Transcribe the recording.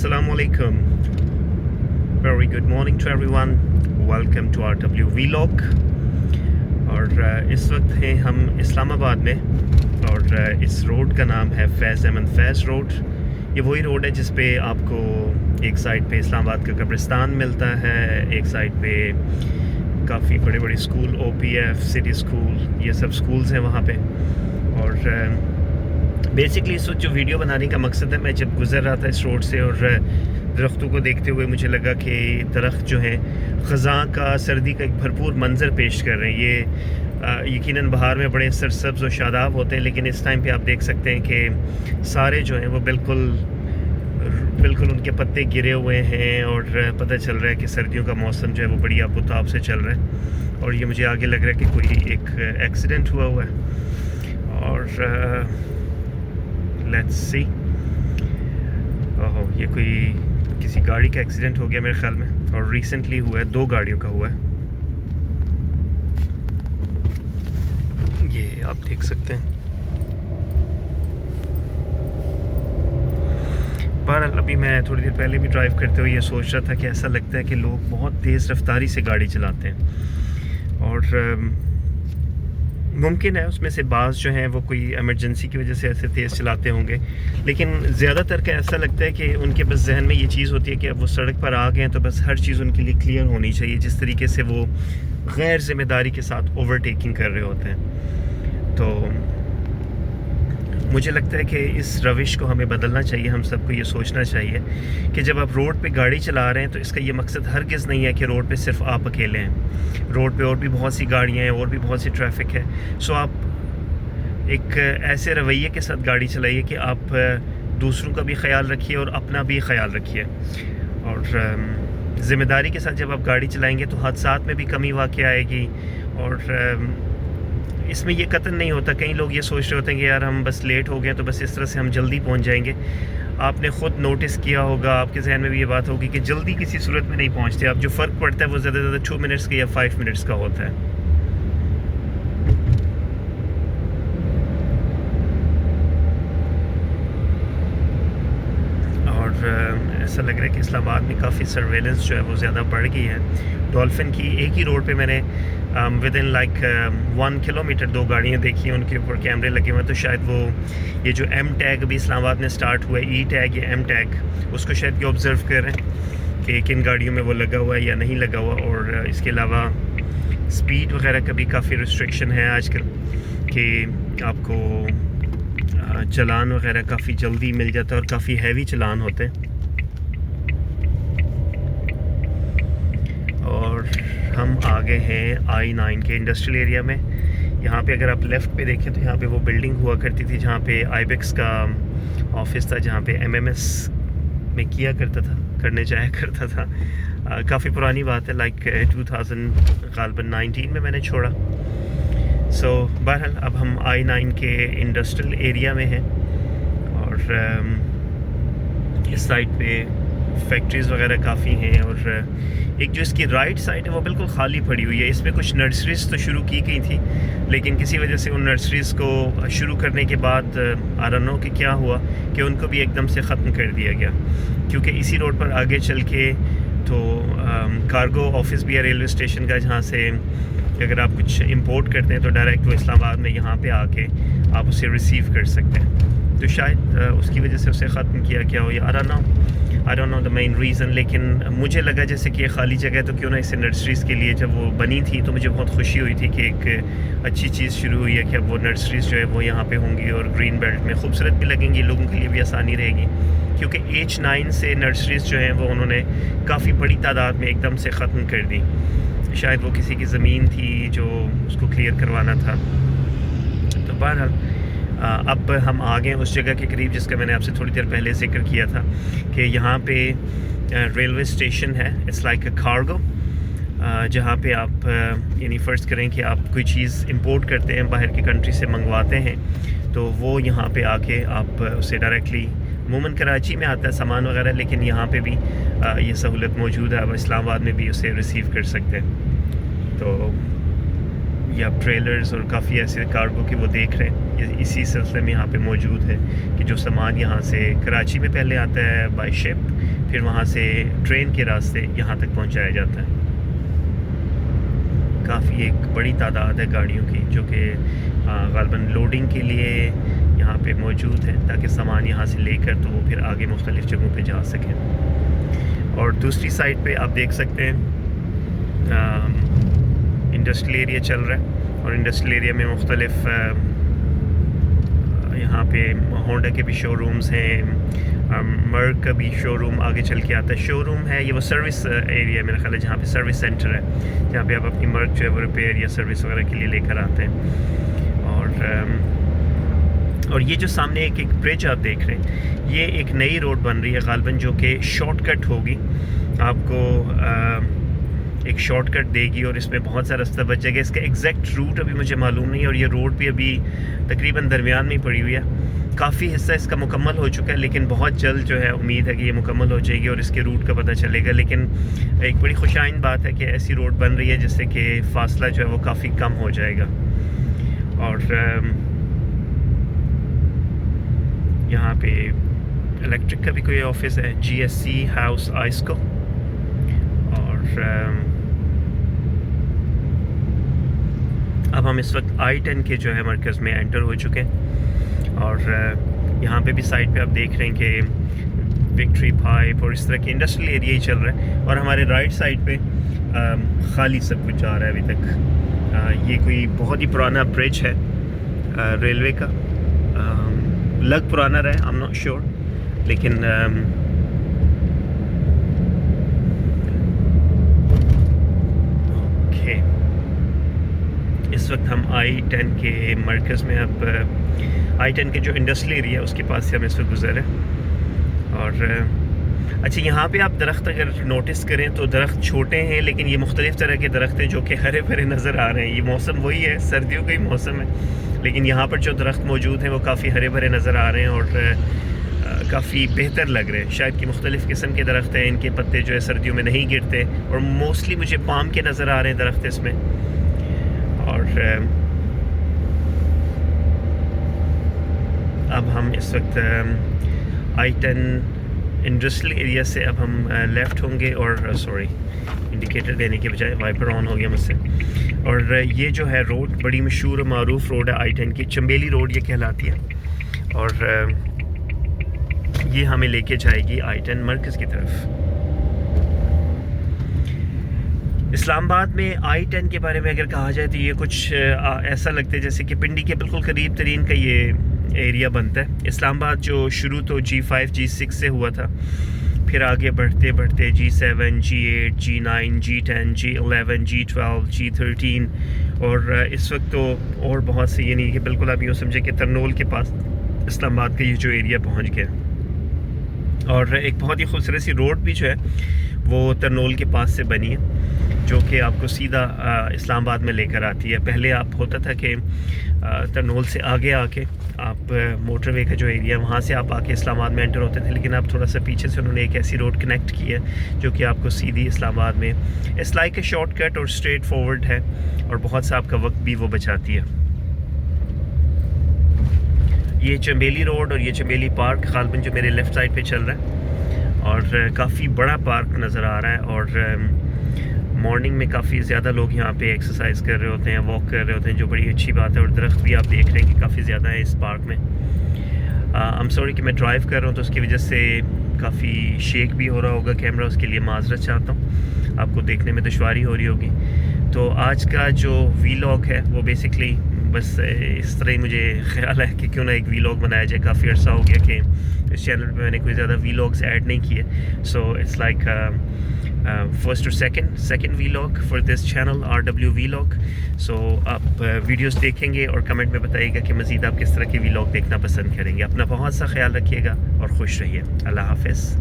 Assalamu alaikum. Very good morning to everyone. Welcome to RW Vlog. और इस वक्त हैं हम इस्लामाबाद में और इस रोड का नाम है फैज़ अहमद फैज़ रोड। ये वही रोड है जिस पे आपको एक साइड पे इस्लामाबाद का कब्रिस्तान मिलता है, एक साइड पे काफ़ी बड़े बड़े स्कूल, OPF, सिटी स्कूल, ये सब स्कूल्स हैं वहाँ पे। और बेसिकली इस वक्त जो वीडियो बनाने का मकसद है, मैं जब गुज़र रहा था इस रोड से और दरख्तों को देखते हुए मुझे लगा कि दरख्त जो हैं ख़ज़ां का, सर्दी का एक भरपूर मंज़र पेश कर रहे हैं। ये यकीनन बहार में बड़े सरसब्ज़ और शादाब होते हैं, लेकिन इस टाइम पे आप देख सकते हैं कि सारे जो हैं वो बिल्कुल उनके पत्ते गिरे हुए हैं और पता चल रहा है कि सर्दियों का मौसम जो है वो बड़ी आबोताब से चल रहा है। और ये मुझे आगे लग रहा है कि कोई एक एक्सीडेंट हुआ है और लेट्स सी, ओहो, ये कोई किसी गाड़ी का एक्सीडेंट हो गया मेरे ख्याल में, और रिसेंटली हुआ है, 2 गाड़ियों का हुआ है। ये आप देख सकते हैं। बहरहाल अभी मैं थोड़ी देर पहले भी ड्राइव करते हुए ये सोच रहा था कि ऐसा लगता है कि लोग बहुत तेज़ रफ्तारी से गाड़ी चलाते हैं और मुमकिन है उसमें से बाज़ जो हैं वो कोई एमरजेंसी की वजह से ऐसे तेज़ चलाते होंगे, लेकिन ज़्यादातर का ऐसा लगता है कि उनके बस जहन में ये चीज़ होती है कि अब वो सड़क पर आ गए हैं तो बस हर चीज़ उनके लिए क्लियर होनी चाहिए, जिस तरीके से वो गैर ज़िम्मेदारी के साथ ओवरटेकिंग कर रहे होते हैं। तो मुझे लगता है कि इस रविश को हमें बदलना चाहिए। हम सबको ये सोचना चाहिए कि जब आप रोड पे गाड़ी चला रहे हैं तो इसका ये मकसद हरगिज़ नहीं है कि रोड पे सिर्फ आप अकेले हैं। रोड पे और भी बहुत सी गाड़ियाँ हैं और भी बहुत सी ट्रैफिक है। सो आप एक ऐसे रवैये के साथ गाड़ी चलाइए कि आप दूसरों का भी ख्याल रखिए और अपना भी ख्याल रखिए। और ज़िम्मेदारी के साथ जब आप गाड़ी चलाएँगे तो हादसात में भी कमी वाक़ई आएगी। और इसमें ये कतन नहीं होता, कई लोग ये सोच रहे होते हैं कि यार हम बस लेट हो गए तो बस इस तरह से हम जल्दी पहुंच जाएंगे। आपने ख़ुद नोटिस किया होगा, आपके जहन में भी ये बात होगी कि जल्दी किसी सूरत में नहीं पहुंचते। अब जो फ़र्क पड़ता है वो ज़्यादा से ज़्यादा 2 मिनट्स का या 5 मिनट्स का होता है। और ऐसा लग रहा है कि इस्लामाबाद में काफ़ी सर्वेलेंस जो है वो ज़्यादा बढ़ गई है। डॉल्फिन की एक ही रोड पे मैंने विद इन लाइक 1 किलोमीटर 2 गाड़ियाँ देखी हैं, उनके ऊपर कैमरे लगे हुए हैं। तो शायद वो ये जो M टैग अभी इस्लामाबाद में स्टार्ट हुआ है, E टैग या M टैग, उसको शायद ये ऑब्ज़र्व कर रहे हैं कि किन गाड़ियों में वो लगा हुआ है या नहीं लगा हुआ। और इसके अलावा स्पीड वगैरह का भी काफ़ी रिस्ट्रिक्शन है आजकल कि आपको चलान वगैरह काफ़ी जल्दी मिल जाता है और काफ़ी हैवी चलान होते हैं। और हम आ गए हैं I9 के इंडस्ट्रियल एरिया में। यहाँ पे अगर आप लेफ़्ट पे देखें तो यहाँ पे वो बिल्डिंग हुआ करती थी जहाँ पे IBEX का ऑफिस था, जहाँ पे MMS में करने जाया करता था। काफ़ी पुरानी बात है, लाइक 2019 में मैंने छोड़ा। सो बहरहाल अब हम I9 के इंडस्ट्रियल एरिया में हैं और इस साइड पे फैक्ट्रीज़ वगैरह काफ़ी हैं। और एक जो इसकी राइट साइड है वो बिल्कुल खाली पड़ी हुई है। इसमें कुछ नर्सरीज़ तो शुरू की गई थी, लेकिन किसी वजह से उन नर्सरीज़ को शुरू करने के बाद आई डोंट नो कि क्या हुआ कि उनको भी एकदम से ख़त्म कर दिया गया। क्योंकि इसी रोड पर आगे चल के तो कार्गो ऑफिस भी है रेलवे स्टेशन का, जहाँ से अगर आप कुछ इंपोर्ट करते हैं तो डायरेक्ट वो इस्लामाबाद में यहाँ पे आके आप उसे रिसीव कर सकते हैं। तो शायद उसकी वजह से उसे ख़त्म किया गया हो, या I don't know the main reason. लेकिन मुझे लगा जैसे कि ये खाली जगह है तो क्यों ना इसे नर्सरीज़ के लिए, जब वो बनी थी तो मुझे बहुत खुशी हुई थी कि एक अच्छी चीज़ शुरू हुई है कि अब वो नर्सरीज़ जो है वो यहाँ पे होंगी और ग्रीन बेल्ट में खूबसूरत भी लगेंगी, लोगों के लिए भी आसानी रहेगी। क्योंकि H9 से नर्सरीज़ जो हैं वो उन्होंने काफ़ी बड़ी तादाद में एकदम से ख़त्म कर दी। शायद वो किसी की ज़मीन थी जो उसको क्लियर करवाना था। तो बहरहाल अब हम आ गए उस जगह के करीब जिसका मैंने आपसे थोड़ी देर पहले जिक्र किया था कि यहाँ पे रेलवे स्टेशन है। इट्स लाइक अ कार्गो, जहाँ पे आप यानी फ़र्ज़ करें कि आप कोई चीज़ इंपोर्ट करते हैं, बाहर की कंट्री से मंगवाते हैं, तो वो यहाँ पे आके आप उसे डायरेक्टली, अमूमन कराची में आता है सामान वगैरह, लेकिन यहाँ पे भी ये सहूलत मौजूद है। अब इस्लामाबाद में भी उसे रिसीव कर सकते हैं। तो یہ آپ ٹریلرز اور کافی ایسے کارگو کے وہ دیکھ رہے ہیں، یہ اسی سلسلے میں یہاں پہ موجود ہے کہ جو سامان یہاں سے کراچی میں پہلے آتا ہے بائی شپ، پھر وہاں سے ٹرین کے راستے یہاں تک پہنچایا جاتا ہے۔ کافی ایک بڑی تعداد ہے گاڑیوں کی جو کہ غالباً لوڈنگ کے لیے یہاں پہ موجود ہے تاکہ سامان یہاں سے لے کر تو وہ پھر آگے مختلف جگہوں پہ جا سکیں۔ اور دوسری سائڈ پہ آپ دیکھ سکتے ہیں انڈسٹریل ایریا چل رہا ہے، اور انڈسٹریل ایریا میں مختلف یہاں پہ ہونڈا کے بھی شو رومز ہیں، مرک کا بھی شو روم آگے چل کے آتا ہے۔ شو روم ہے یہ وہ سروس ایریا میرا خیال ہے جہاں پہ سروس سینٹر ہے، جہاں پہ آپ اپنی مرک جو ہے وہ ریپیئر یا سروس وغیرہ کے لیے لے کر آتے ہیں۔ اور یہ جو سامنے ایک برج آپ دیکھ رہے ہیں، یہ ایک نئی روڈ بن رہی ہے غالباً جو کہ شارٹ کٹ ہوگی، آپ کو ایک شارٹ کٹ دے گی اور اس میں بہت سا راستہ بچ جائے گا۔ اس کا ایگزیکٹ روٹ ابھی مجھے معلوم نہیں ہے، اور یہ روڈ بھی ابھی تقریباً درمیان میں پڑی ہوئی ہے، کافی حصہ اس کا مکمل ہو چکا ہے، لیکن بہت جلد جو ہے امید ہے کہ یہ مکمل ہو جائے گی اور اس کے روٹ کا پتہ چلے گا۔ لیکن ایک بڑی خوش آئند بات ہے کہ ایسی روڈ بن رہی ہے جس سے کہ فاصلہ جو ہے وہ کافی کم ہو جائے گا۔ اور یہاں پہ الیکٹرک کا بھی کوئی آفس ہے، جی ایس سی ہاؤس آئسکو، اور اب ہم اس وقت I-10 کے جو ہے مرکز میں انٹر ہو چکے ہیں، اور یہاں پہ بھی سائڈ پہ آپ دیکھ رہے ہیں کہ وکٹری پائپ اور اس طرح کے انڈسٹریل ایریا ہی چل رہا ہے، اور ہمارے رائٹ سائڈ پہ خالی سب کچھ جا رہا ہے ابھی تک۔ یہ کوئی بہت ہی پرانا برج ہے ریلوے کا، لگ پرانا رہا ہے، I'm not sure، لیکن اس وقت ہم I-10 کے مرکز میں، اب I-10 کے جو انڈسٹریل ایریا ہے اس کے پاس سے ہم اس وقت گزر رہے ہیں۔ اور اچھا، یہاں پہ آپ درخت اگر نوٹس کریں تو درخت چھوٹے ہیں، لیکن یہ مختلف طرح کے درخت ہیں جو کہ ہرے بھرے نظر آ رہے ہیں۔ یہ موسم وہی ہے، سردیوں کا ہی موسم ہے، لیکن یہاں پر جو درخت موجود ہیں وہ کافی ہرے بھرے نظر آ رہے ہیں اور کافی بہتر لگ رہے ہیں۔ شاید کہ مختلف قسم کے درخت ہیں، ان کے پتے جو ہے سردیوں میں نہیں گرتے، اور موسٹلی مجھے پام کے نظر آ رہے ہیں درخت اس میں۔ اور اب ہم اس وقت I-10 انڈسٹریل ایریا سے اب ہم لیفٹ ہوں گے، اور سوری انڈیکیٹر دینے کے بجائے وائپر آن ہو گیا مجھ سے۔ اور یہ جو ہے روڈ بڑی مشہور و معروف روڈ ہے I-10 کی، چنبیلی روڈ یہ کہلاتی ہے، اور یہ ہمیں لے کے جائے گی I-10 مرکز کی طرف۔ اسلام آباد میں I-10 کے بارے میں اگر کہا جائے تو یہ کچھ ایسا لگتا ہے جیسے کہ پنڈی کے بالکل قریب ترین کا یہ ایریا بنتا ہے۔ اسلام آباد جو شروع تو G5 G6 سے ہوا تھا، پھر آگے بڑھتے بڑھتے G7 G8 G9 G10 G11 G12 G13، اور اس وقت تو اور بہت سے، یعنی کہ بالکل آپ یوں سمجھے کہ ترنول کے پاس اسلام آباد کا یہ جو ایریا پہنچ گیا۔ اور ایک بہت ہی خوبصورت سی روڈ بھی جو ہے وہ ترنول کے پاس سے بنی ہے، جو کہ آپ کو سیدھا اسلام آباد میں لے کر آتی ہے۔ پہلے آپ ہوتا تھا کہ ترنول سے آگے آ کے آپ موٹر وے کا جو ایریا ہے وہاں سے آپ آ کے اسلام آباد میں انٹر ہوتے تھے، لیکن اب تھوڑا سا پیچھے سے انہوں نے ایک ایسی روڈ کنیکٹ کی ہے جو کہ آپ کو سیدھی اسلام آباد میں اس لائک اے شارٹ کٹ اور اسٹریٹ فارورڈ ہے، اور بہت سا آپ کا وقت بھی وہ بچاتی ہے۔ یہ چنبیلی روڈ اور یہ چنبیلی پارک غالباً جو میرے لیفٹ سائڈ پہ چل رہا ہے، اور کافی بڑا پارک نظر آ رہا ہے، اور مارننگ میں کافی زیادہ لوگ یہاں پہ ایکسرسائز کر رہے ہوتے ہیں، واک کر رہے ہوتے ہیں، جو بڑی اچھی بات ہے۔ اور درخت بھی آپ دیکھ رہے ہیں کہ کافی زیادہ ہے اس پارک میں۔ I'm sorry کہ میں ڈرائیو کر رہا ہوں تو اس کی وجہ سے کافی شیک بھی ہو رہا ہوگا کیمرہ، اس کے لیے معذرت چاہتا ہوں، آپ کو دیکھنے میں دشواری ہو رہی ہوگی۔ تو آج کا جو ویلاگ ہے وہ بیسکلی بس اس طرح ہی مجھے خیال ہے کہ کیوں نہ ایک ویلاگ بنایا جائے۔ کافی عرصہ ہو گیا کہ اس چینل پہ میں نے کوئی زیادہ ویلاگس ایڈ نہیں کیے، سو اٹس لائک فرسٹ اور second vlog for this channel RW vlog. So آپ ویڈیوز دیکھیں گے اور کمنٹ میں بتائیے گا کہ مزید آپ کس طرح کے ویلاگ دیکھنا پسند کریں گے۔ اپنا بہت سا خیال رکھیے گا اور خوش رہیے۔ اللہ حافظ۔